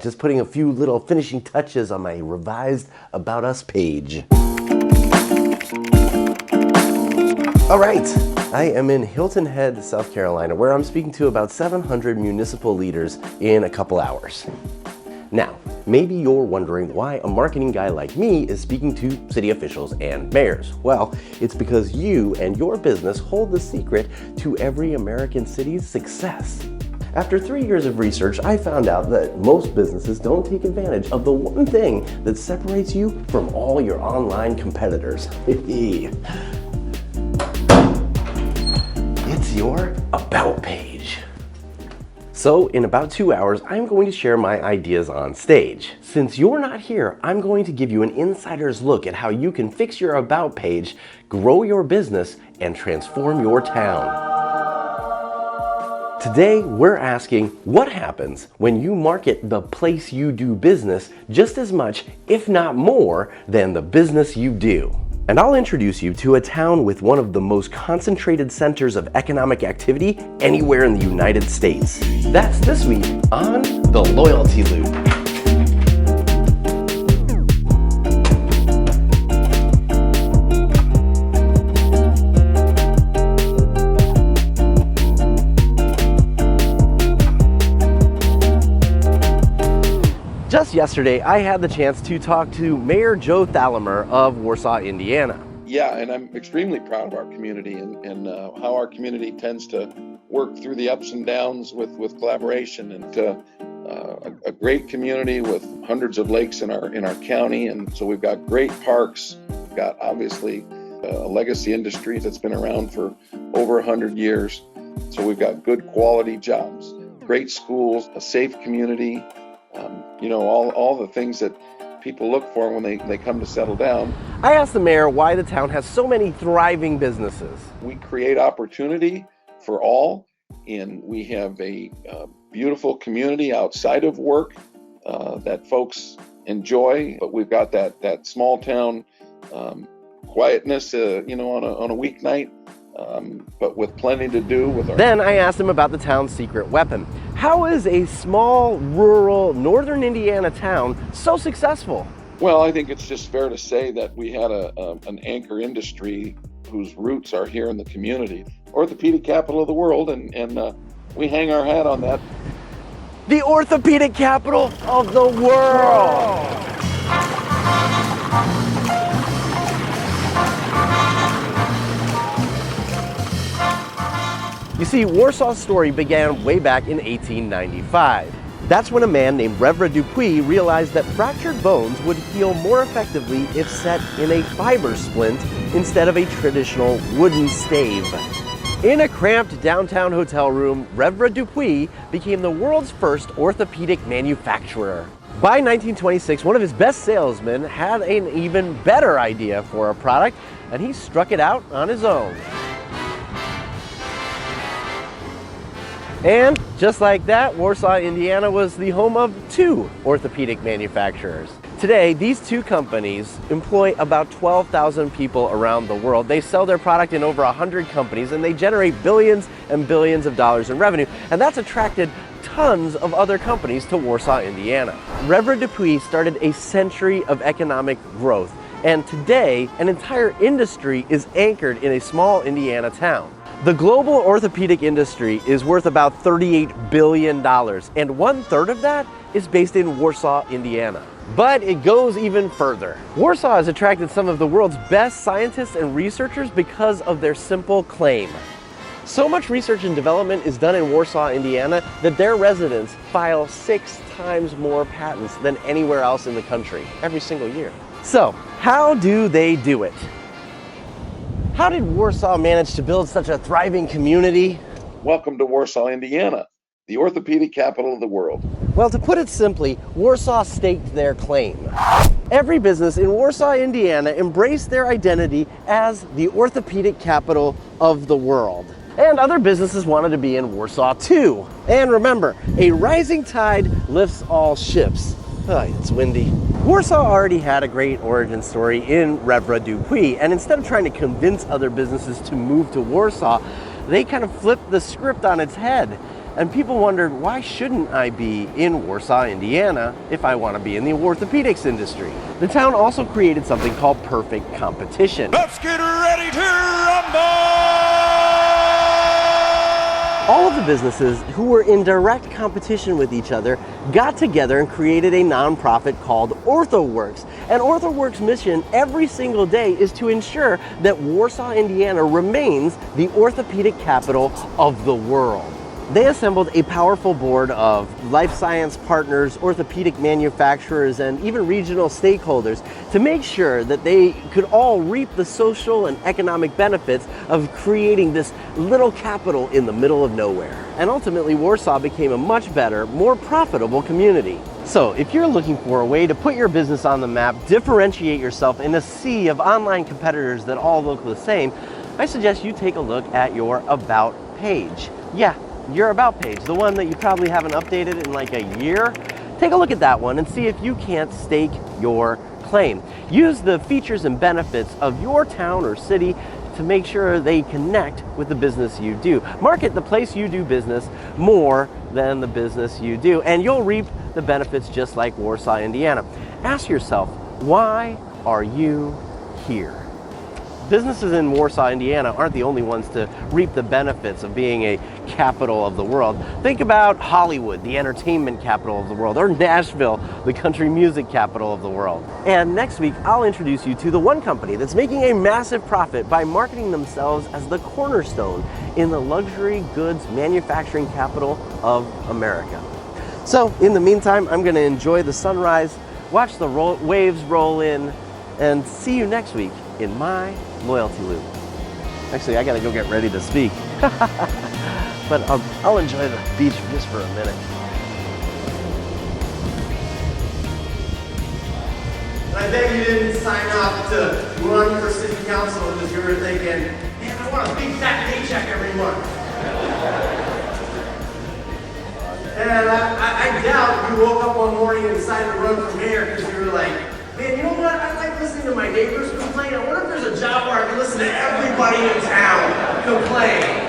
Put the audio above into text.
Just putting a few little finishing touches on my revised About Us page. All right, I am in Hilton Head, South Carolina, where I'm speaking to about 700 municipal leaders in a couple hours. Now, maybe you're wondering why a marketing guy like me is speaking to city officials and mayors. Well, it's because you and your business hold the secret to every American city's success. After 3 years of research, I found out that most businesses don't take advantage of the one thing that separates you from all your online competitors. It's your About page. So in about 2 hours, I'm going to share my ideas on stage. Since you're not here, I'm going to give you an insider's look at how you can fix your About page, grow your business, and transform your town. Today, we're asking what happens when you market the place you do business just as much, if not more, than the business you do. And I'll introduce you to a town with one of the most concentrated centers of economic activity anywhere in the United States. That's this week on The Loyalty Loop. Just yesterday, I had the chance to talk to Mayor Joe Thallimer of Warsaw, Indiana. Yeah, and I'm extremely proud of our community and how our community tends to work through the ups and downs with collaboration, and a great community with hundreds of lakes in our county, and so we've got great parks. We've got obviously a legacy industry that's been around for over 100 years, so we've got good quality jobs, great schools, a safe community. All the things that people look for when they come to settle down. I asked the mayor why the town has so many thriving businesses. We create opportunity for all, and we have a beautiful community outside of work that folks enjoy, but we've got that small town quietness, on a weeknight, but with plenty to do with our... Then I asked him about the town's secret weapon. How is a small, rural, northern Indiana town so successful? Well, I think it's just fair to say that we had an anchor industry whose roots are here in the community. Orthopedic capital of the world, and we hang our hat on that. The orthopedic capital of the world! You see, Warsaw's story began way back in 1895. That's when a man named Reverend Dupuy realized that fractured bones would heal more effectively if set in a fiber splint instead of a traditional wooden stave. In a cramped downtown hotel room, Reverend Dupuy became the world's first orthopedic manufacturer. By 1926, one of his best salesmen had an even better idea for a product, and he struck it out on his own. And just like that, Warsaw, Indiana was the home of two orthopedic manufacturers. Today, these two companies employ about 12,000 people around the world. They sell their product in over 100 companies, and they generate billions and billions of dollars in revenue. And that's attracted tons of other companies to Warsaw, Indiana. Reverend Dupuy started a century of economic growth. And today, an entire industry is anchored in a small Indiana town. The global orthopedic industry is worth about $38 billion, and 1/3 of that is based in Warsaw, Indiana. But it goes even further. Warsaw has attracted some of the world's best scientists and researchers because of their simple claim. So much research and development is done in Warsaw, Indiana, that their residents file 6 times more patents than anywhere else in the country every single year. So, how do they do it? How did Warsaw manage to build such a thriving community? Welcome to Warsaw, Indiana, the orthopedic capital of the world. Well, to put it simply, Warsaw staked their claim. Every business in Warsaw, Indiana embraced their identity as the orthopedic capital of the world. And other businesses wanted to be in Warsaw too. And remember, a rising tide lifts all ships. It's windy. Warsaw already had a great origin story in Reverend Dupuy, and instead of trying to convince other businesses to move to Warsaw, they kind of flipped the script on its head. And people wondered, why shouldn't I be in Warsaw, Indiana, if I want to be in the orthopedics industry? The town also created something called perfect competition. Let's get ready to rumble! All of the businesses who were in direct competition with each other got together and created a nonprofit called OrthoWorks. And OrthoWorks' mission every single day is to ensure that Warsaw, Indiana remains the orthopedic capital of the world. They assembled a powerful board of life science partners, orthopedic manufacturers, and even regional stakeholders to make sure that they could all reap the social and economic benefits of creating this little capital in the middle of nowhere. And ultimately, Warsaw became a much better, more profitable community. So if you're looking for a way to put your business on the map, differentiate yourself in a sea of online competitors that all look the same, I suggest you take a look at your About page. Yeah, your About page, the one that you probably haven't updated in like a year. Take a look at that one and see if you can't stake your claim. Use the features and benefits of your town or city to make sure they connect with the business you do. Market the place you do business more than the business you do, and you'll reap the benefits just like Warsaw, Indiana. Ask yourself, why are you here? Businesses in Warsaw, Indiana aren't the only ones to reap the benefits of being a capital of the world. Think about Hollywood, the entertainment capital of the world, or Nashville, the country music capital of the world. And next week, I'll introduce you to the one company that's making a massive profit by marketing themselves as the cornerstone in the luxury goods manufacturing capital of America. So in the meantime, I'm gonna enjoy the sunrise, watch the waves roll in, and see you next week in my loyalty loop. Actually, I gotta go get ready to speak. But I'll enjoy the beach just for a minute. And I bet you didn't sign up to run for city council because you were thinking, man, I want a big fat paycheck every month. And I doubt you woke up one morning and decided to run for mayor because you were like, man, you know what? I like listening to my neighbors complain. I wonder if there's a job where I can listen to everybody in town complain.